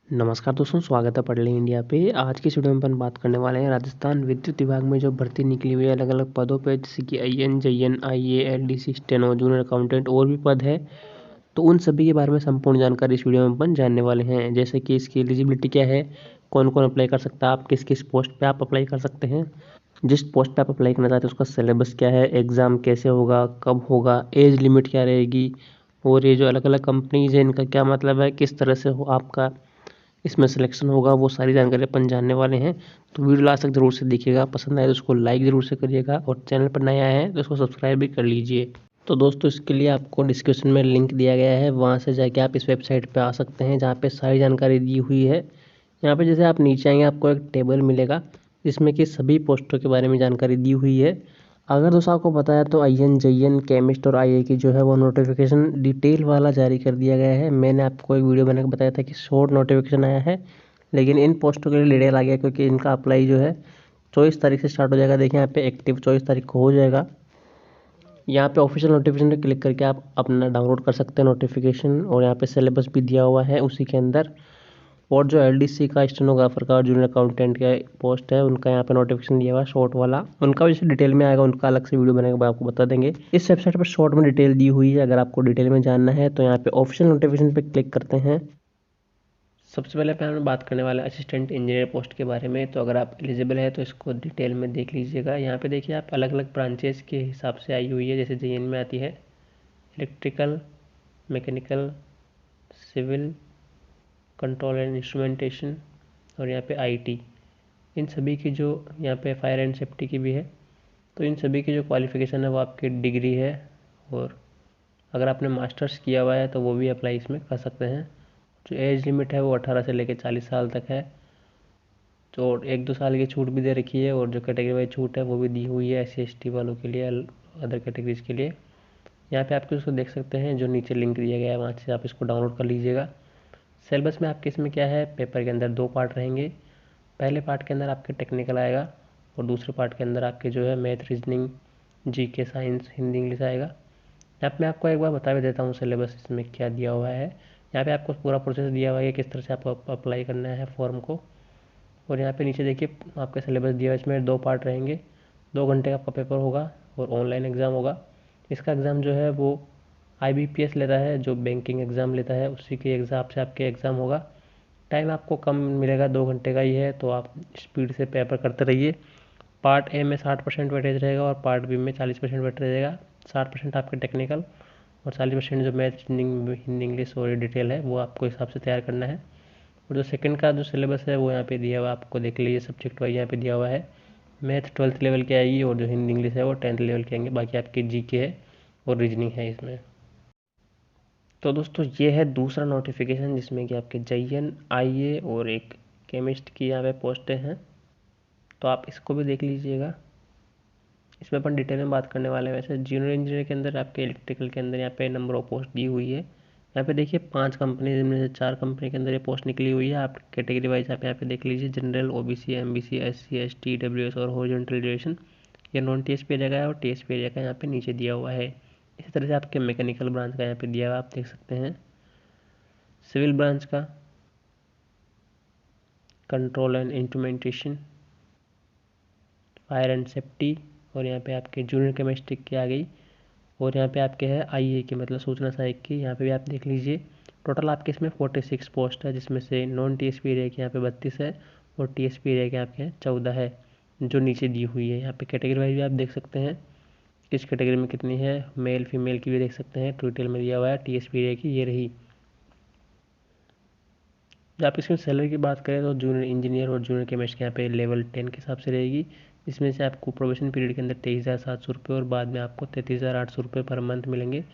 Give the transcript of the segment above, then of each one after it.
नमस्कार दोस्तों, स्वागत है पढ़ लें इंडिया पे। आज की इस वीडियो में अपन बात करने वाले हैं राजस्थान विद्युत विभाग में जो भर्ती निकली हुई है अलग अलग पदों पे, जैसे कि IN, JN, IA, LDC, steno, junior accountant और भी पद है। तो उन सभी के बारे में संपूर्ण जानकारी इस वीडियो में अपन जानने वाले हैं। जैसे कि इसकी एलिजिबिलिटी क्या है, कौन कौन अप्लाई कर सकता है, आप किस किस पोस्ट पे आप अप्लाई कर सकते हैं, जिस पोस्ट पे आप अप्लाई करना चाहते हैं उसका सिलेबस क्या है, एग्ज़ाम कैसे होगा, कब होगा, एज लिमिट क्या रहेगी, और ये जो अलग अलग कंपनीज है इनका क्या मतलब है, किस तरह से हो आपका इसमें सिलेक्शन होगा, वो सारी जानकारी अपन जानने वाले हैं। तो वीडियो लास्ट तक जरूर से देखिएगा, पसंद आए तो उसको लाइक ज़रूर से करिएगा और चैनल पर नया है तो उसको सब्सक्राइब भी कर लीजिए। तो दोस्तों, इसके लिए आपको डिस्क्रिप्शन में लिंक दिया गया है, वहाँ से जाके आप इस वेबसाइट पे आ सकते हैं जहाँ पे सारी जानकारी दी हुई है। यहाँ पे जैसे आप नीचे आएंगे आपको एक टेबल मिलेगा जिसमें कि सभी पोस्टों के बारे में जानकारी दी हुई है। अगर दोस्तों आपको पता है तो IN, JN, केमिस्ट और IA की जो है वो नोटिफिकेशन डिटेल वाला जारी कर दिया गया है। मैंने आपको एक वीडियो बना के बताया था कि शॉर्ट नोटिफिकेशन आया है, लेकिन इन पोस्टों के लिए डिटेल आ गया क्योंकि इनका अप्लाई जो है 24 तारीख से स्टार्ट हो जाएगा। देखिए यहाँ पे एक्टिव 24 तारीख को हो जाएगा। यहाँ पे ऑफिशियल नोटिफिकेशन पे क्लिक करके आप अपना डाउनलोड कर सकते हैं नोटिफिकेशन, और यहाँ पे सिलेबस भी दिया हुआ है उसी के अंदर। और जो LDC का स्टेनोग्राफर का और जूनियर अकाउंटेंट का पोस्ट है उनका यहाँ पे नोटिफिकेशन दिया हुआ है शॉर्ट वाला। उनका भी जैसे डिटेल में आएगा, उनका अलग से वीडियो बनाकर आपको बता देंगे। इस वेबसाइट पर शॉर्ट में डिटेल दी हुई है। अगर आपको डिटेल में जानना है तो यहाँ पे ऑफिशियल नोटिफिकेशन पे क्लिक करते हैं। सबसे पहले हम बात करने वाले असिस्टेंट इंजीनियर पोस्ट के बारे में। तो अगर आप एलिजिबल है तो इसको डिटेल में देख लीजिएगा। यहाँ पे देखिए आप अलग अलग ब्रांचेस के हिसाब से आई हुई है। जैसे JN में आती है electrical, mechanical, civil, control and instrumentation, और यहाँ पे IT। इन सभी की जो यहाँ पे फायर एंड सेफ्टी की भी है। तो इन सभी की जो क्वालिफ़िकेशन है वो आपकी डिग्री है, और अगर आपने मास्टर्स किया हुआ है तो वो भी अप्लाई इसमें कर सकते हैं। जो एज लिमिट है वो 18 से लेकर 40 साल तक है। तो 1-2 साल की छूट भी दे रखी है, और जो कैटेगरी वाइज छूट है वो भी दी हुई है SC ST वालों के लिए, अदर कैटेगरीज के लिए। यहाँ पे आप उसको देख सकते हैं, जो नीचे लिंक दिया गया है वहाँ से आप इसको डाउनलोड कर लीजिएगा। सिलेबस में आपके इसमें क्या है, पेपर के अंदर 2 पार्ट रहेंगे। पहले पार्ट के अंदर आपके टेक्निकल आएगा, और दूसरे पार्ट के अंदर आपके जो है math, reasoning, GK, science, Hindi, English आएगा। यहाँ पे मैं आपको एक बार बता भी देता हूँ सिलेबस इसमें क्या दिया हुआ है। यहाँ पे आपको पूरा प्रोसेस दिया हुआ है किस तरह से आपको अप्लाई करना है फॉर्म को। और यहाँ पे नीचे देखिए आपका सिलेबस दिया हुआ है, इसमें 2 पार्ट रहेंगे। 2 घंटे का आपका पेपर होगा और ऑनलाइन एग्ज़ाम होगा। इसका एग्ज़ाम जो है वो IBPS लेता है, जो बैंकिंग एग्ज़ाम लेता है उसी के एग्ज़ाम से आपके एग्ज़ाम होगा। टाइम आपको कम मिलेगा, 2 घंटे का ही है, तो आप स्पीड से पेपर करते रहिए। पार्ट A में 60% वेटेज रहेगा और पार्ट B में 40% वेटेज रहेगा। 60% आपके टेक्निकल और 40% जो मैथ, हिंदी, इंग्लिश और डिटेल है वो आपको हिसाब से तैयार करना है। और जो सेकंड का जो सिलेबस है वो यहाँ पे दिया हुआ है, आपको देख लीजिए सब्जेक्ट वाइज यहाँ पे दिया हुआ है। मैथ 12th लेवल की आएगी, और जो हिंदी इंग्लिश है वो 10th लेवल की आएंगे। बाकी आपकी GK है और रीजनिंग है इसमें। तो दोस्तों ये है दूसरा नोटिफिकेशन जिसमें कि आपके JN, IA और एक केमिस्ट की यहाँ पे पोस्टें हैं। तो आप इसको भी देख लीजिएगा। इसमें अपन डिटेल में बात करने वाले हैं। वैसे जूनियर इंजीनियर के अंदर आपके इलेक्ट्रिकल के अंदर यहाँ पे नंबर ऑफ पोस्ट दी हुई है। यहाँ पे देखिए 5 कंपनी, जिनमें से 4 कंपनी के अंदर ये पोस्ट निकली हुई है। आप कैटेगरी वाइज आप यहाँ पे देख लीजिए, general, OBC, MBC, SC ST, WS और हॉरिजॉन्टल रिजर्वेशन। ये नॉन TSP एरिया का है और TSP एरिया का यहाँ पे नीचे दिया हुआ है। इसी तरह से आपके मैकेनिकल ब्रांच का यहाँ पे दिया हुआ आप देख सकते हैं। सिविल ब्रांच का control and instrumentation, fire and safety, और यहाँ पे आपके जूनियर केमिस्ट्री की आ गई। और यहाँ पे आपके है IA की, मतलब सूचना सहायक की, यहाँ पे भी आप देख लीजिए। टोटल आपके इसमें 46 पोस्ट है, जिसमें से नॉन TSP एरिया के यहाँ पे 32 है, और TSP एरिया के आपके 14 है, जो नीचे दी हुई है। यहाँ पे कैटेगरी वाइज भी आप देख सकते हैं किस कैटेगरी में कितनी है, मेल फीमेल की भी देख सकते हैं, डिटेल में दिया हुआ है। TSP एरिया की ये रही। जब आप इसमें सैलरी की बात करें तो जूनियर इंजीनियर और जूनियर केमिस्ट के यहाँ पे लेवल 10 के हिसाब से रहेगी, जिसमें से आपको प्रोबेशन पीरियड के अंदर 23,700 रुपये और बाद में आपको 33,800 रुपये पर मंथ मिलेंगे।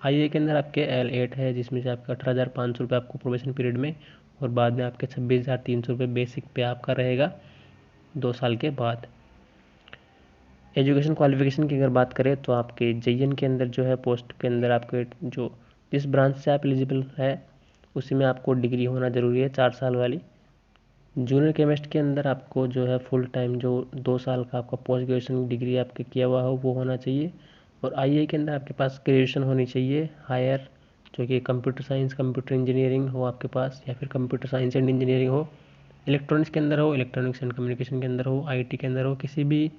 IA के अंदर आपके L8 है, जिसमें से आपका 18,500 रुपये आपको प्रोबेशन पीरियड में, और बाद में आपके 26,300 रुपये बेसिक पे आपका रहेगा 2 साल के बाद। एजुकेशन क्वालिफिकेशन की अगर बात करें तो आपके JN के अंदर जो है पोस्ट के अंदर आपके जो जिस ब्रांच से आप एलिजिबल है उसी में आपको डिग्री होना ज़रूरी है 4 साल वाली। जूनियर केमिस्ट के अंदर आपको जो है फुल टाइम जो 2 साल का आपका पोस्ट ग्रेजुएशन डिग्री आपके किया हुआ हो वो होना चाहिए। और IA के अंदर आपके पास ग्रेजुएशन होनी चाहिए हायर जो कि कंप्यूटर साइंस, कंप्यूटर इंजीनियरिंग हो आपके पास, या फिर कंप्यूटर साइंस एंड इंजीनियरिंग हो, इलेक्ट्रॉनिक्स के अंदर हो, इलेक्ट्रॉनिक्स एंड कम्युनिकेशन के अंदर हो, आईटी के अंदर हो, किसी भी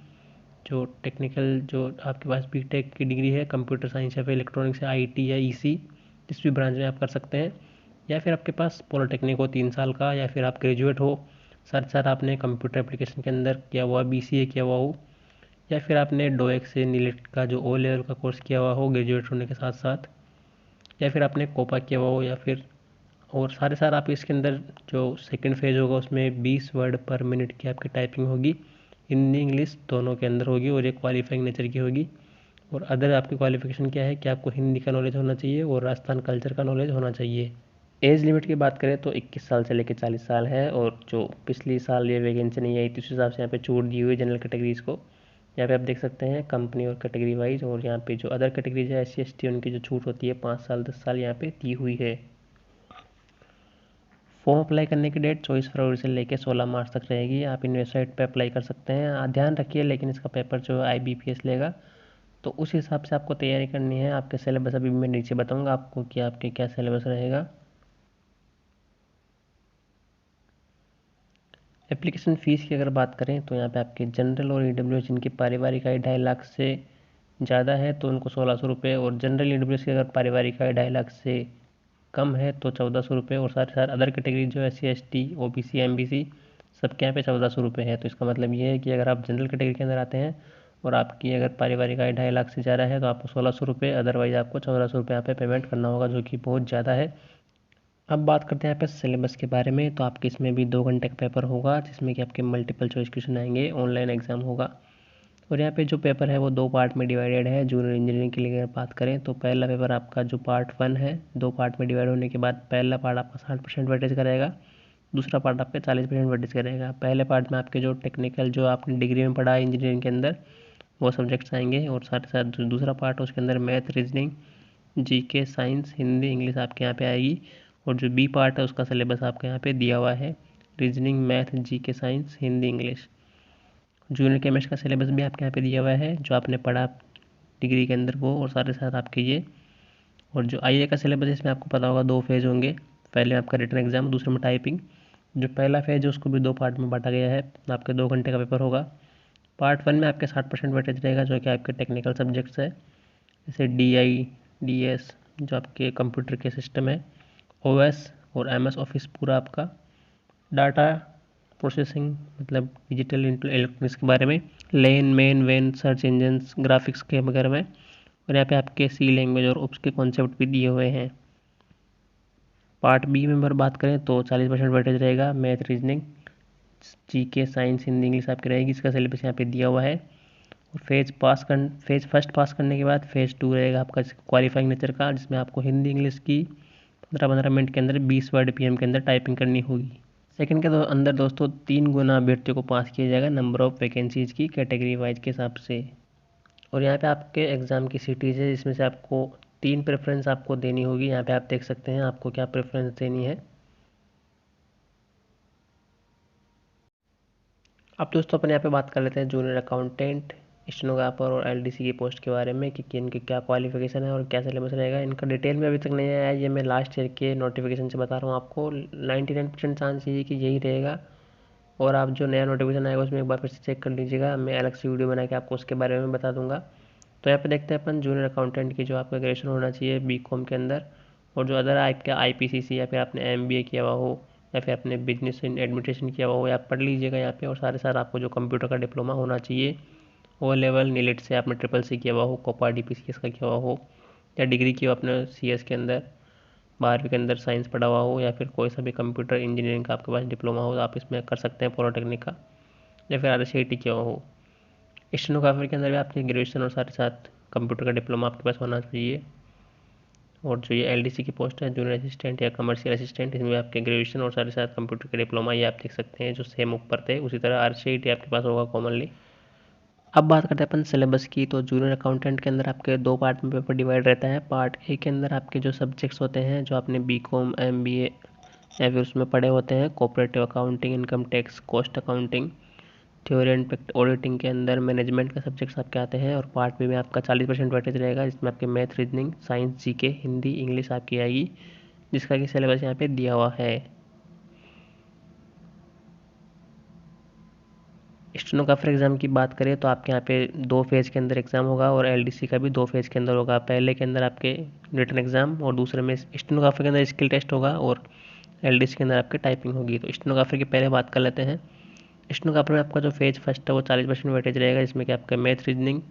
जो टेक्निकल जो आपके पास बीटेक की डिग्री है कंप्यूटर साइंस या फिर इलेक्ट्रॉनिक्स या आईटी या ईसी, जिस भी ब्रांच में आप कर सकते हैं, या फिर आपके पास पॉलिटेक्निक हो 3 साल का, या फिर आप ग्रेजुएट हो, साथ साथ आपने कंप्यूटर एप्लीकेशन के अंदर किया हुआ बीसीए किया हुआ हो, या फिर आपने डोएक से नीलेट का जो ओ लेवल का कोर्स किया हुआ हो ग्रेजुएट होने के साथ साथ, या फिर आपने कोपा किया हुआ हो, या फिर और सारे सारे आप इसके अंदर जो सेकंड फेज होगा उसमें 20 वर्ड पर मिनट की आपकी टाइपिंग होगी, हिंदी इंग्लिश दोनों के अंदर होगी, और एक क्वालिफाइंग नेचर की होगी। और अदर आपकी क्वालिफिकेशन क्या है कि आपको हिंदी का नॉलेज होना चाहिए और राजस्थान कल्चर का नॉलेज होना चाहिए। एज लिमिट की बात करें तो 21 साल से लेकर 40 साल है, और जो पिछली साल ये वैकेंसी नहीं आई तो उस हिसाब से यहाँ पे छूट दी हुई है जनरल कैटेगरीज को। यहाँ पे आप देख सकते हैं कंपनी और कैटेगरी वाइज, और यहाँ पे जो अदर कैटेगरीज है SC ST उनकी जो छूट होती है 5 साल 10 साल यहाँ पे दी हुई है। फॉर्म अप्लाई करने की डेट 24 फरवरी से लेकर 16 मार्च तक रहेगी। आप इन वेबसाइट पर अप्लाई कर सकते हैं। ध्यान रखिए लेकिन इसका पेपर जो है IBPS लेगा, तो उस हिसाब से आपको तैयारी करनी है। आपके सिलेबस अभी मैं नीचे बताऊंगा आपको कि आपके क्या सिलेबस रहेगा। एप्लीकेशन फ़ीस की अगर बात करें तो यहाँ पे आपके जनरल और EWS जिनकी पारिवारिक आय 2.5 लाख से ज़्यादा है तो उनको 1600 रुपये, और जनरल EWS की अगर पारिवारिक आय 2.5 लाख से कम है तो 1400 रुपये, और साथ ही साथ अदर कैटेगरी जो SC ST OBC MBC सबके यहाँ पे 1400 रुपये है। तो इसका मतलब ये है कि अगर आप जनरल कैटेगरी के अंदर आते हैं और आपकी अगर पारिवारिक आय 2.5 लाख से ज़्यादा है तो आपको 1600 रुपये, अदरवाइज़ आपको 1400 रुपये यहाँ पे पेमेंट करना होगा, जो कि बहुत ज़्यादा है। अब बात करते हैं यहाँ पे सिलेबस के बारे में। तो आपके इसमें भी 2 घंटे का पेपर होगा जिसमें कि आपके मल्टीपल चॉइस क्वेश्चन आएंगे, ऑनलाइन एग्जाम होगा। और यहाँ पे जो पेपर है वो 2 पार्ट में डिवाइडेड है। जूनियर इंजीनियरिंग के लिए अगर बात करें तो पहला पेपर आपका जो पार्ट 1 है 2 पार्ट में डिवाइड होने के बाद पहला पार्ट आपका 60% वेटेज करेगा, दूसरा पार्ट आपका 40% वेटेज करेगा। पहले पार्ट में आपके जो टेक्निकल जो आपने डिग्री में पढ़ा है इंजीनियरिंग के अंदर वो सब्जेक्ट्स आएंगे, और साथ ही साथ जो दूसरा पार्ट है उसके अंदर math, reasoning, GK, science, Hindi, English आपके यहाँ पे आएगी। और जो बी पार्ट है उसका सिलेबस आपके यहाँ पे दिया हुआ है, reasoning, math, GK, science, Hindi, English. Junior chemist का सिलेबस भी आपके यहाँ पे दिया हुआ है जो आपने पढ़ा डिग्री के अंदर वो, और साथ ही साथ आपके ये। और जो IA का सिलेबस है इसमें आपको पता होगा 2 फेज होंगे, पहले आपका रिटन एग्जाम, दूसरे में टाइपिंग। जो पहला फेज है उसको भी 2 पार्ट में बांटा गया है। आपके 2 घंटे का पेपर होगा। पार्ट 1 में आपके 60% वेटेज रहेगा जो कि आपके टेक्निकल सब्जेक्ट्स है, जैसे DI DS जो आपके कंप्यूटर के सिस्टम है, OS और MS ऑफिस पूरा आपका, डाटा प्रोसेसिंग मतलब डिजिटल इलेक्ट्रॉनिक्स के बारे में, लेन main vein search engines graphics के वगैरह में। और यहाँ पे आपके C लैंग्वेज और उसके कॉन्सेप्ट भी दिए हुए हैं। पार्ट B में अगर बात करें तो 40% वेटेज रहेगा, math, reasoning, GK, science, Hindi, English आपकी रहेगी। इसका सिलेबस यहाँ पे दिया हुआ है। और फेज फर्स्ट पास करने के बाद फेज 2 रहेगा आपका क्वालिफाइंग नेचर का, जिसमें आपको हिंदी इंग्लिश की 15-15 मिनट के अंदर 20 वर्ड PM के अंदर टाइपिंग करनी होगी। सेकंड के अंदर दोस्तों 3 गुना अभ्यर्थियों को पास किया जाएगा नंबर ऑफ वैकेंसीज की कैटेगरी वाइज के हिसाब से। और यहाँ पे आपके एग्ज़ाम की सिटीज़ है जिसमें से आपको 3 प्रेफरेंस आपको देनी होगी। यहाँ पे आप देख सकते हैं आपको क्या प्रेफरेंस देनी है। अब दोस्तों अपन यहाँ पे बात कर लेते हैं जूनियर अकाउंटेंट, स्टेनोग्राफर और LDC की पोस्ट के बारे में कि इनकी क्या क्वालिफिकेशन है और क्या सिलेबस रहेगा। इनका डिटेल में अभी तक नहीं आया है, ये मैं लास्ट ईयर के नोटिफिकेशन से बता रहा हूँ आपको। 99% चांस ये कि यही रहेगा, और आप जो नया नोटिफिकेशन आएगा उसमें एक बार फिर से चेक कर लीजिएगा। मैं अलग से वीडियो बना के आपको उसके बारे में बता दूंगा। तो यहाँ पे देखते हैं अपन जूनियर अकाउंटेंट की जो आपका ग्रेजुएशन होना चाहिए BCom के अंदर, और जो अदर आपका IPCC या फिर आपने MBA किया हुआ हो या फिर आपने बिजनेस इन एडमिनिस्ट्रेशन किया हुआ हो या आप पढ़ लीजिएगा यहाँ पे। और सारे साथ आपको जो कंप्यूटर का डिप्लोमा होना चाहिए वो लेवल नीलेट से आपने CCC किया हुआ हो, कोपा DPCS का किया हुआ हो, या डिग्री की हो आपने CS के अंदर 12वीं के अंदर साइंस पढ़ा हुआ हो, या फिर कोई सा भी कंप्यूटर इंजीनियरिंग का आपके पास डिप्लोमा हो तो आप इसमें कर सकते हैं पॉलिटेक्निक का, या फिर RCIT किया हुआ हो। स्टेनोग्राफर के अंदर भी आपकी ग्रेजुएशन और साथ ही साथ कंप्यूटर का डिप्लोमा आपके पास होना चाहिए। और जो ये LDC की पोस्ट है जूनियर असिस्टेंट या कमर्शियल असिस्टेंट, इसमें आपके ग्रेजुएशन और साथ ही साथ कंप्यूटर का डिप्लोमा ये आप देख सकते हैं जो सेम ऊपर थे। उसी तरह RCIT आपके पास होगा कॉमनली। अब बात करते हैं अपन सिलेबस की। तो जूनियर अकाउंटेंट के अंदर आपके 2 पार्ट में पेपर डिवाइड रहता है। पार्ट A के अंदर आपके जो सब्जेक्ट्स होते हैं जो आपने BCom MBA या फिर उसमें पढ़े होते हैं, cooperative accounting, income tax, cost accounting, theory and practice auditing के अंदर मैनेजमेंट का सब्जेक्ट्स आपके आते हैं और पार्ट बी में आपका 40% वेटेज रहेगा, जिसमें आपके math, reasoning, science, GK, Hindi, English आपकी आएगी, जिसका कि सिलेबस यहाँ पे दिया हुआ है। स्टेनोग्राफर एग्जाम की बात करें तो आपके यहाँ पे 2 फेज़ के अंदर एग्जाम होगा और एलडीसी का भी 2 फेज़ के अंदर होगा। पहले के अंदर आपके रिटन एग्जाम और दूसरे में स्टेनोग्राफर के अंदर स्किल टेस्ट होगा और एलडीसी के अंदर आपकी टाइपिंग होगी। तो स्टेनोग्राफर की पहले बात कर लेते हैं। स्टेनोग्राफर में आपका जो फेज फर्स्ट है वो 40% वेटेज रहेगा, जिसमें कि आपका math, reasoning,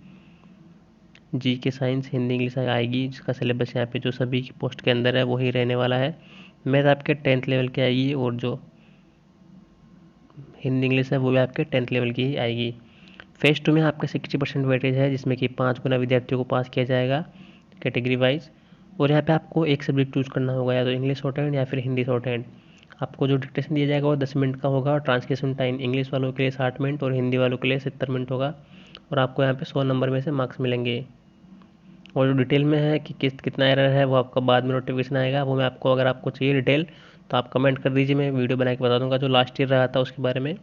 GK, science, Hindi, English आएगी, जिसका सिलेबस यहाँ पे जो सभी की पोस्ट के अंदर है वही रहने वाला है। मैथ आपके 10th लेवल की आएगी और जो हिंदी इंग्लिश है वो भी आपके 10th लेवल की ही आएगी। फेज 2 में आपका 60% वेटेज है, जिसमें कि 5 गुना विद्यार्थियों को पास किया जाएगा कैटेगरी वाइज। और यहाँ पे आपको एक सब्जेक्ट चूज़ करना होगा, या तो इंग्लिश शॉर्ट हैंड या फिर हिंदी शॉर्ट हैंड। आपको जो डिक्टेशन दिया जाएगा वो 10 मिनट का होगा और ट्रांसलेशन टाइम इंग्लिश वालों के लिए 60 मिनट और हिंदी वालों के लिए 70 मिनट होगा। और आपको यहाँ पे 100 नंबर में से मार्क्स मिलेंगे। और जो डिटेल में है कि कितना एरर है वो आपका बाद में नोटिफिकेशन आएगा, वो मैं आपको, अगर आपको चाहिए डिटेल तो आप कमेंट कर दीजिए, मैं वीडियो बना के बता दूंगा। जो लास्ट ईयर रहा था उसके बारे में।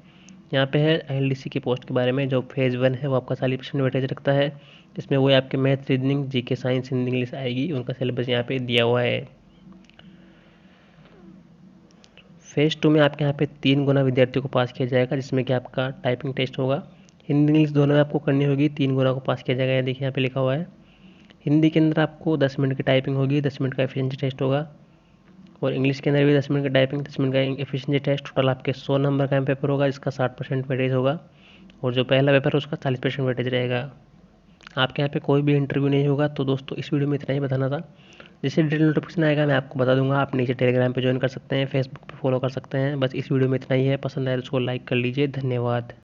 यहाँ पे है एलडीसी की पोस्ट के बारे में। जो फेज़ 1 है वो आपका 40% वेटेज रखता है, इसमें वो आपके math, reasoning, GK, science, Hindi, English आएगी, उनका सिलेबस यहाँ पे दिया हुआ है। फेज़ 2 में आपके यहाँ पे 3 गुना विद्यार्थियों को पास किया जाएगा, जिसमें कि आपका टाइपिंग टेस्ट होगा। हिंदी इंग्लिश दोनों में आपको करनी होगी, 3 गुना को पास किया जाएगा, ये देखिए यहाँ पे लिखा हुआ है। हिंदी के अंदर आपको 10 मिनट की टाइपिंग होगी, 10 मिनट का एफिशिएंसी टेस्ट होगा। और इंग्लिश के अंदर भी 10 मिनट की टाइपिंग, 10 मिनट का एफिशिएंसी टेस्ट। टोटल आपके 100 नंबर का पेपर होगा, जिसका 60% वेटेज होगा। और जो पहला पेपर है उसका 40% वेटेज रहेगा। आपके यहाँ पे कोई भी इंटरव्यू नहीं होगा। तो दोस्तों इस वीडियो में इतना ही बताना था। जैसे डिटेल नोटिफिकेशन आएगा मैं आपको बता दूंगा। आप नीचे टेलीग्राम पे ज्वाइन कर सकते हैं, फेसबुक पे फॉलो कर सकते हैं। बस इस वीडियो में इतना ही है। पसंद आए तो उसको लाइक कर लीजिए। धन्यवाद।